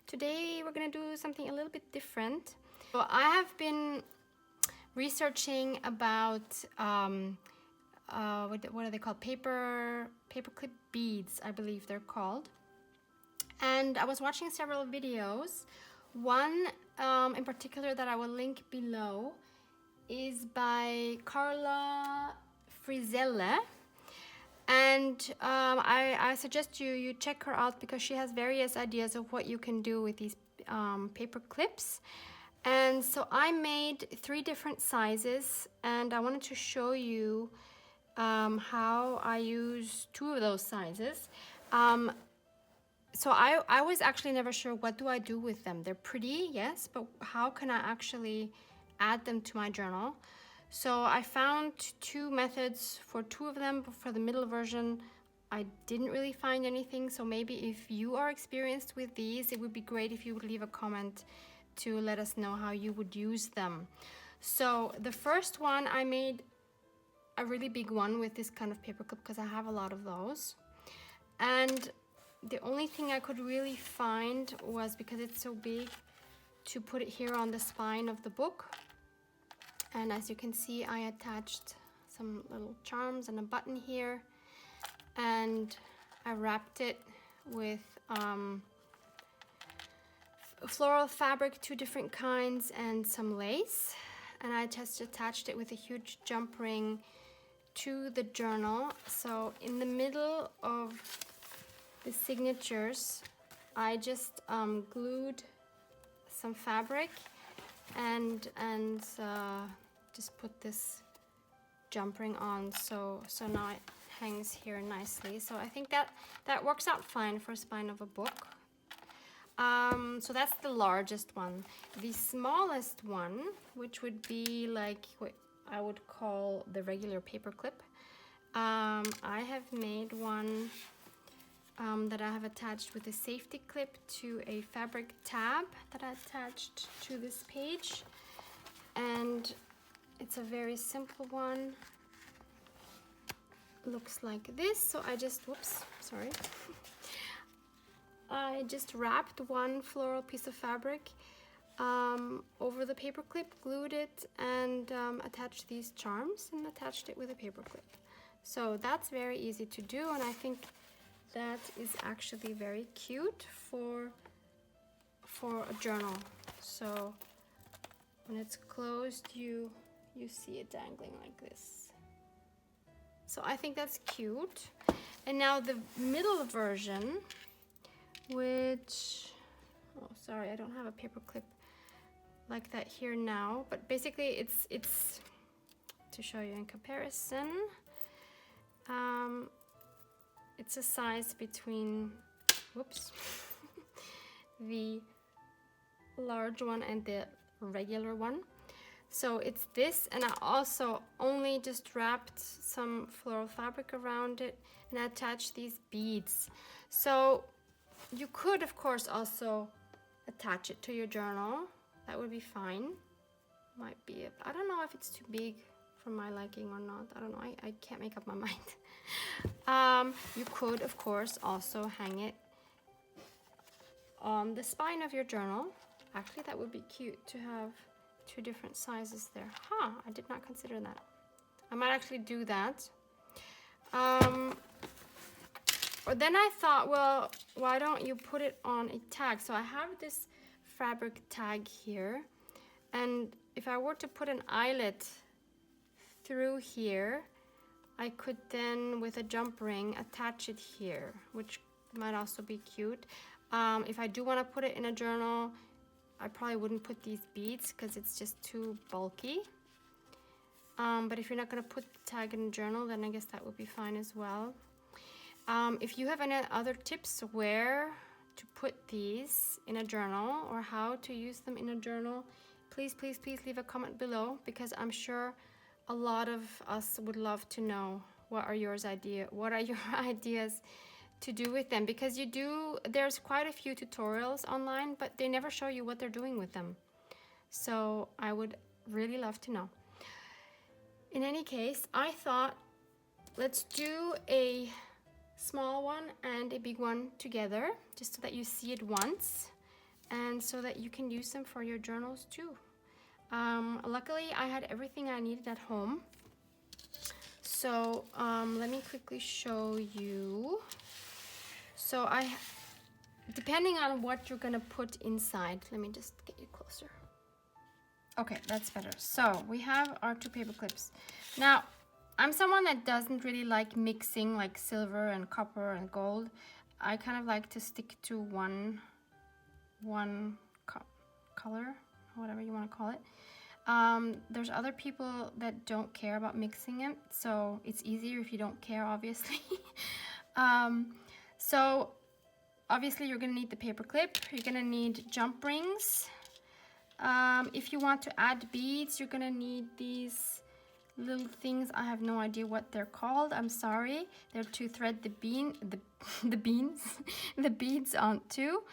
Today we're gonna do something a little bit different. So I have been researching about what are they called? Paperclip beads, I believe they're called. And I was watching several videos. One in particular that I will link below is by Karla Frizzelle. And I suggest you check her out because she has various ideas of what you can do with these paper clips. And so I made 3 different sizes, and I wanted to show you how I use 2 of those sizes. So I was actually never sure, what do I do with them? They're pretty, yes, but how can I actually add them to my journal? So I found 2 methods for 2 of them. For the middle version, I didn't really find anything. So maybe if you are experienced with these, it would be great if you would leave a comment to let us know how you would use them. So the first one, I made a really big one with this kind of paper clip because I have a lot of those. And the only thing I could really find was, because it's so big, to put it here on the spine of the book. And as you can see, I attached some little charms and a button here, and I wrapped it with floral fabric, 2 different kinds, and some lace, and I just attached it with a huge jump ring to the journal. So in the middle of the signatures, I just glued some fabric and just put this jump ring on, so now it hangs here nicely. So I think that works out fine for a spine of a book. So that's the largest one. The smallest one, which would be like what I would call the regular paper clip, I have made one that I have attached with a safety clip to a fabric tab that I attached to this page, and it's a very simple one. Looks like this. So I just, whoops, sorry. I just wrapped one floral piece of fabric over the paper clip, glued it, and attached these charms and attached it with a paper clip. So that's very easy to do, and I think that is actually very cute for a journal. So when it's closed, you see it dangling like this. So I think that's cute. And now the middle version, which, oh sorry, I don't have a paper clip like that here now, but basically it's to show you in comparison. It's a size between, whoops, the large one and the regular one. So it's this, and I also only just wrapped some floral fabric around it and attached these beads. So you could, of course, also attach it to your journal. That would be fine. Might be, I don't know if it's too big for my liking or not. I don't know, I can't make up my mind. You could, of course, also hang it on the spine of your journal. Actually, that would be cute to have 2 different sizes there. Huh, I did not consider that. I might actually do that. Or then I thought, well, why don't you put it on a tag? So I have this fabric tag here, and if I were to put an eyelet through here, I could then, with a jump ring, attach it here, which might also be cute. If I do want to put it in a journal, I probably wouldn't put these beads because it's just too bulky. But if you're not going to put the tag in a journal, then I guess that would be fine as well. If you have any other tips where to put these in a journal or how to use them in a journal, please leave a comment below, because I'm sure a lot of us would love to know what are your ideas to do with them, because there's quite a few tutorials online, but they never show you what they're doing with them. So I would really love to know. In any case, I thought, let's do a small one and a big one together, just so that you see it once. and so that you can use them for your journals too. Luckily, I had everything I needed at home. So let me quickly show you. So depending on what you're gonna put inside, let me just get you closer. Okay, that's better. So we have our 2 paper clips. Now, I'm someone that doesn't really like mixing like silver and copper and gold. I kind of like to stick to one color, whatever you want to call it. There's other people that don't care about mixing it, so it's easier if you don't care, obviously. So obviously you're gonna need the paper clip, you're gonna need jump rings. If you want to add beads, you're gonna need these little things. I have no idea what they're called, I'm sorry. They're to thread the beads onto.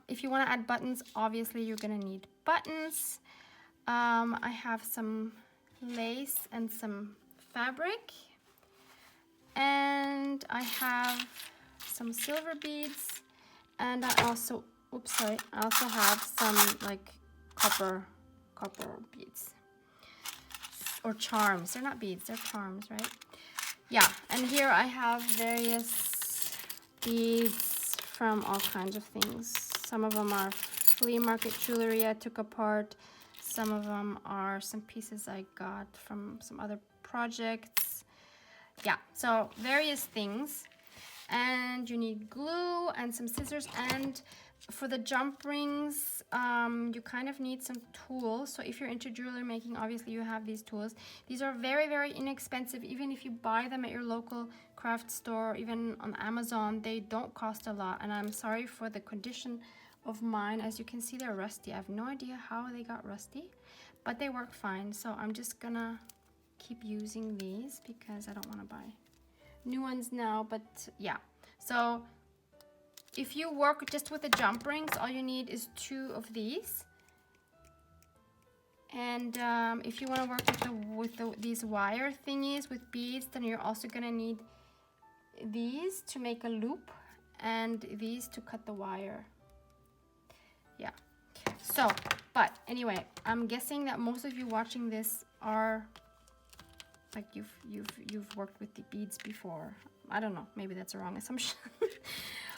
If you want to add buttons, obviously you're gonna need buttons. I have some lace and some fabric, and I have some silver beads, and I also have some like copper beads or charms. They're not beads, they're charms, right? Yeah, and here I have various beads from all kinds of things. Some of them are flea market jewelry I took apart. Some of them are some pieces I got from some other projects. Yeah, so various things. And you need glue and some scissors, and for the jump rings, you kind of need some tools. So if you're into jewelry making, obviously you have these tools. These are very, very inexpensive. Even if you buy them at your local craft store, even on Amazon, they don't cost a lot. And I'm sorry for the condition of mine. As you can see, they're rusty. I have no idea how they got rusty, but they work fine. So I'm just gonna keep using these because I don't want to buy new ones now. But yeah, so if you work just with the jump rings, all you need is 2 of these. And if you want to work with these wire thingies with beads, then you're also gonna need these to make a loop and these to cut the wire. Yeah, so but anyway, I'm guessing that most of you watching this are like you've worked with the beads before. I don't know, maybe that's a wrong assumption.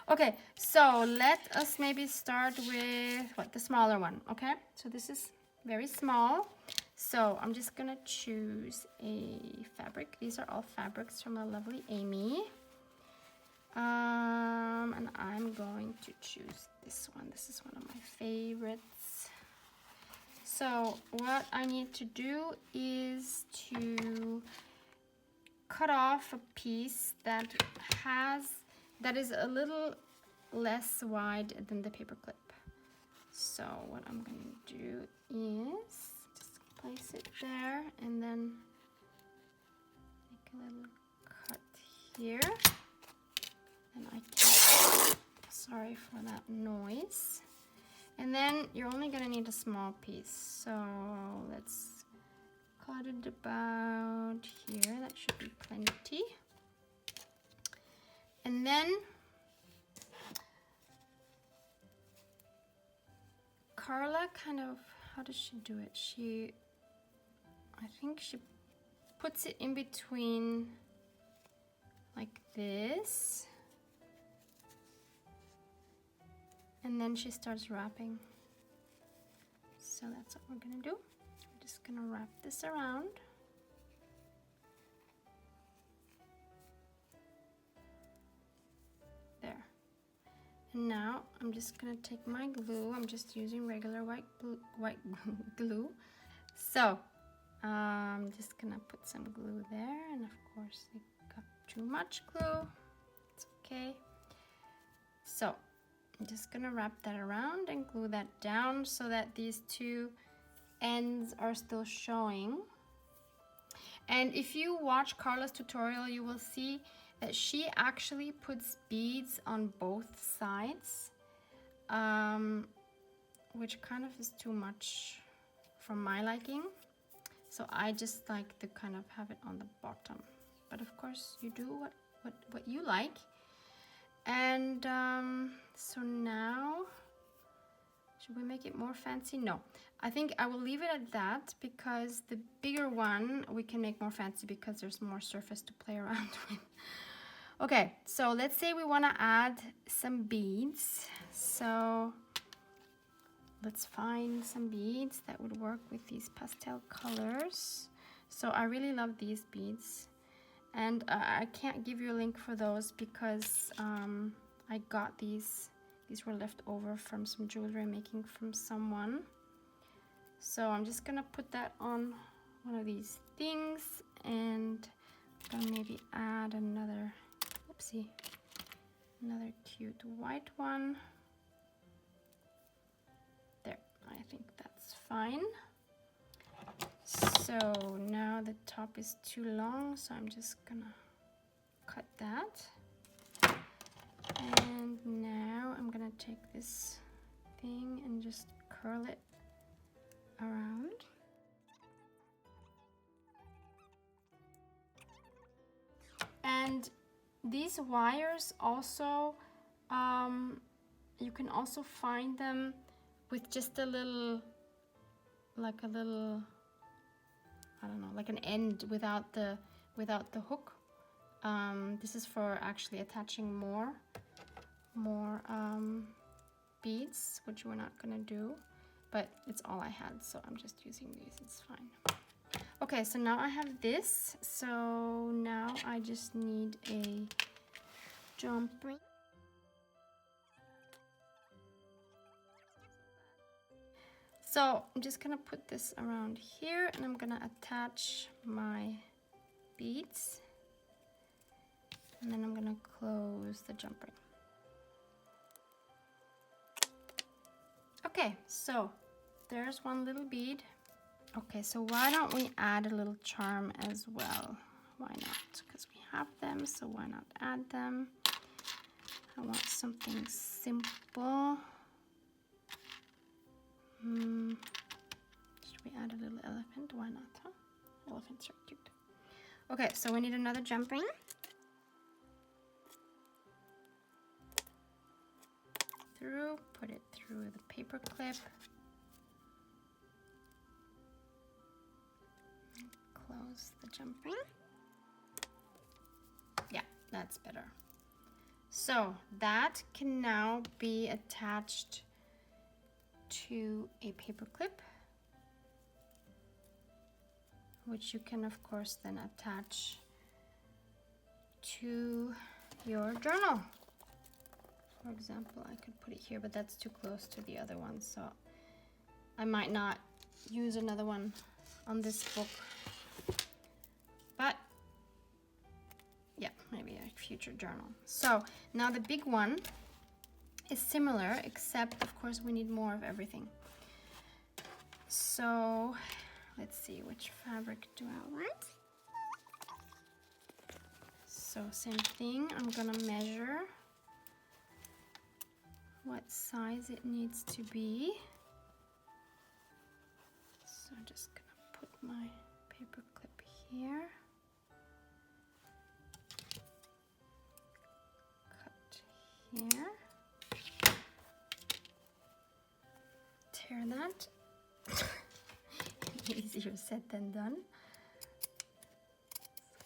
Okay, so let us maybe start with the smaller one. Okay, so this is very small, so I'm just gonna choose a fabric. These are all fabrics from the lovely Amy. And I'm going to choose this one. This is one of my favorites. So what I need to do is to cut off a piece that is a little less wide than the paper clip. So what I'm going to do is just place it there and then make a little cut here. And I can, sorry for that noise. And then you're only gonna need a small piece. So let's cut it about here. That should be plenty. And then Karla kind of, how does she do it? I think she puts it in between like this. And then she starts wrapping. So that's what we're gonna do. I'm just gonna wrap this around. There. And now I'm just gonna take my glue. I'm just using regular white glue. So I'm just gonna put some glue there, and of course I got too much glue. It's okay. So I'm just gonna wrap that around and glue that down so that these 2 ends are still showing. And if you watch Karla's tutorial, you will see that she actually puts beads on both sides, which kind of is too much for my liking. So I just like to kind of have it on the bottom. But of course you do what you like. And so now Should we make it more fancy? No, I think I will leave it at that, because the bigger one we can make more fancy because there's more surface to play around with. Okay, so let's say we want to add some beads. So let's find some beads that would work with these pastel colors. So I really love these beads, and I can't give you a link for those because I got these. These were left over from some jewelry I'm making from someone. So I'm just gonna put that on one of these things, and I'm gonna maybe add another, oopsie, another cute white one. There, I think that's fine. So now the top is too long, so I'm just gonna cut that. And now I'm gonna take this thing and just curl it around. And these wires also, you can also find them with just a little, like a little, I don't know, like an end without the hook. This is for actually attaching more beads, which we're not gonna do, but it's all I had, so I'm just using these. It's fine. Okay, so now I have this. So now I just need a jump ring. So I'm just gonna put this around here, and I'm gonna attach my beads, and then I'm gonna close the jump ring. Okay, so there's one little bead. Okay, so why don't we add a little charm as well? Why not? Because we have them, so why not add them? I want something simple. Should we add a little elephant? Why not, huh? Elephants are cute. Okay, so we need another jump ring. Put it through the paper clip. Close the jump ring. Yeah, that's better. So that can now be attached to a paper clip, which you can of course then attach to your journal. For example, I could put it here, but that's too close to the other one, so I might not use another one on this book. But yeah, maybe a future journal. So now the big one is similar, except of course we need more of everything. So let's see, which fabric do I want? So same thing, I'm gonna measure what size it needs to be. So I'm just gonna put my paper clip here. Cut here. Tear that. Easier said than done.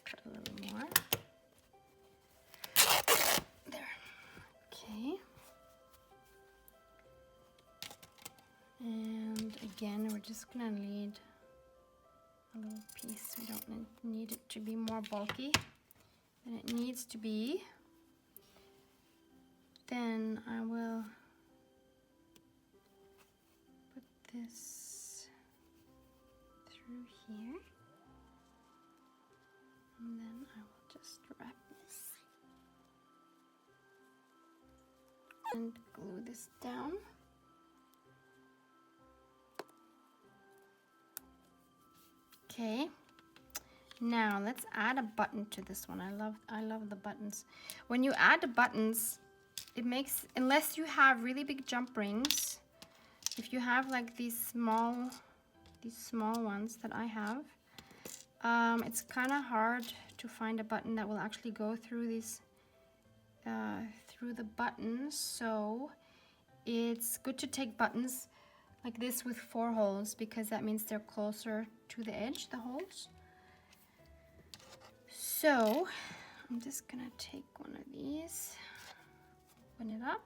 Cut a little more. There. Okay. And again, we're just gonna need a little piece. We don't need it to be more bulky than it needs to be. Then I will put this through here, and then I will just wrap this and glue this down. Okay, now let's add a button to this one. I love the buttons. When you add the buttons, it makes, unless you have really big jump rings, if you have like these small ones that I have, it's kind of hard to find a button that will actually go through these through the buttons. So it's good to take buttons like this with 4 holes, because that means they're closer to the edge, the holes. So I'm just gonna take one of these, open it up,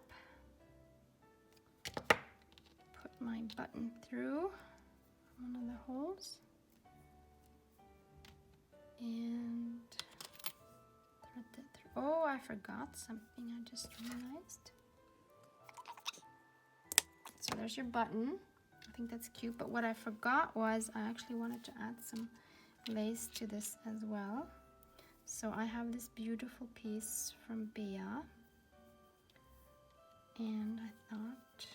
put my button through one of the holes, and thread that through. Oh, I forgot something, I just realized. So there's your button. I think that's cute, but what I forgot was I actually wanted to add some lace to this as well. So I have this beautiful piece from Bea, and I thought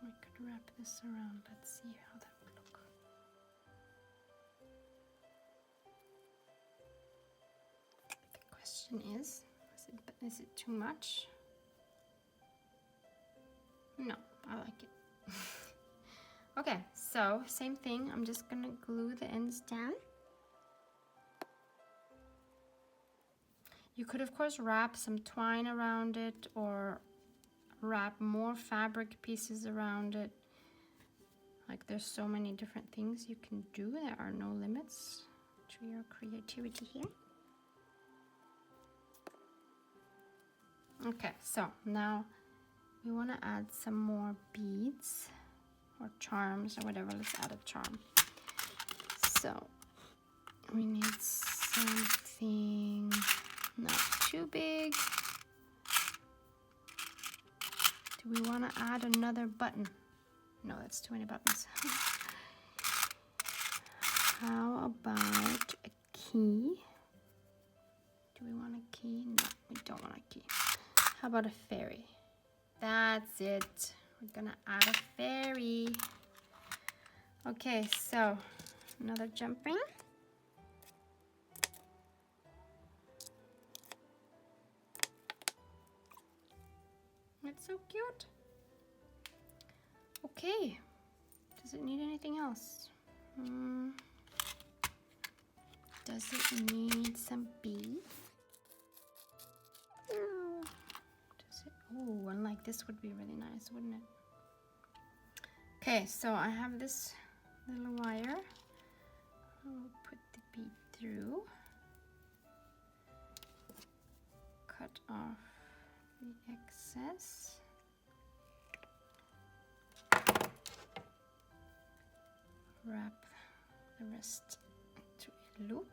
we could wrap this around. Let's see how that would look. The question is it too much? No, I like it. Okay, so same thing. I'm just gonna glue the ends down. You could, of course, wrap some twine around it or wrap more fabric pieces around it. Like, there's so many different things you can do. There are no limits to your creativity here. Okay, so now we want to add some more beads or charms or whatever. Let's add a charm. So we need something not too big. Do we want to add another button? No, that's too many buttons. How about a key? Do we want a key? No, we don't want a key. How about a fairy? That's it. We're gonna add a fairy. Okay, so another jump ring. It's so cute. Okay, does it need anything else? Does it need some beads? No. Does it? Oh, one like this would be really nice, wouldn't it? Okay, so I have this little wire. I'll put the bead through. Cut off the excess. Wrap the rest to a loop.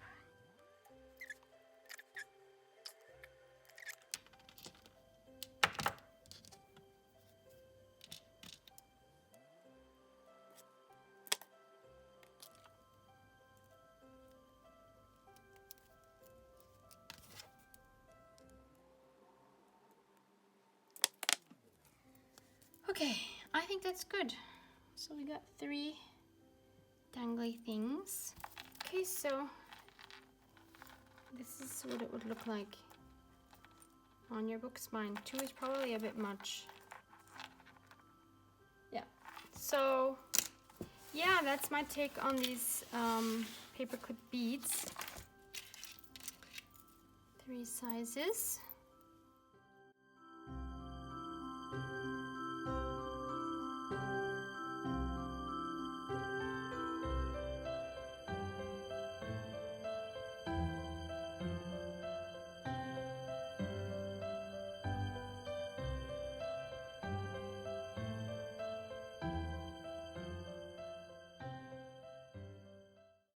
Okay, I think that's good. So we got 3 dangly things. Okay, so this is what it would look like on your book spine. 2 is probably a bit much. Yeah, so yeah, that's my take on these paperclip beads. 3 sizes.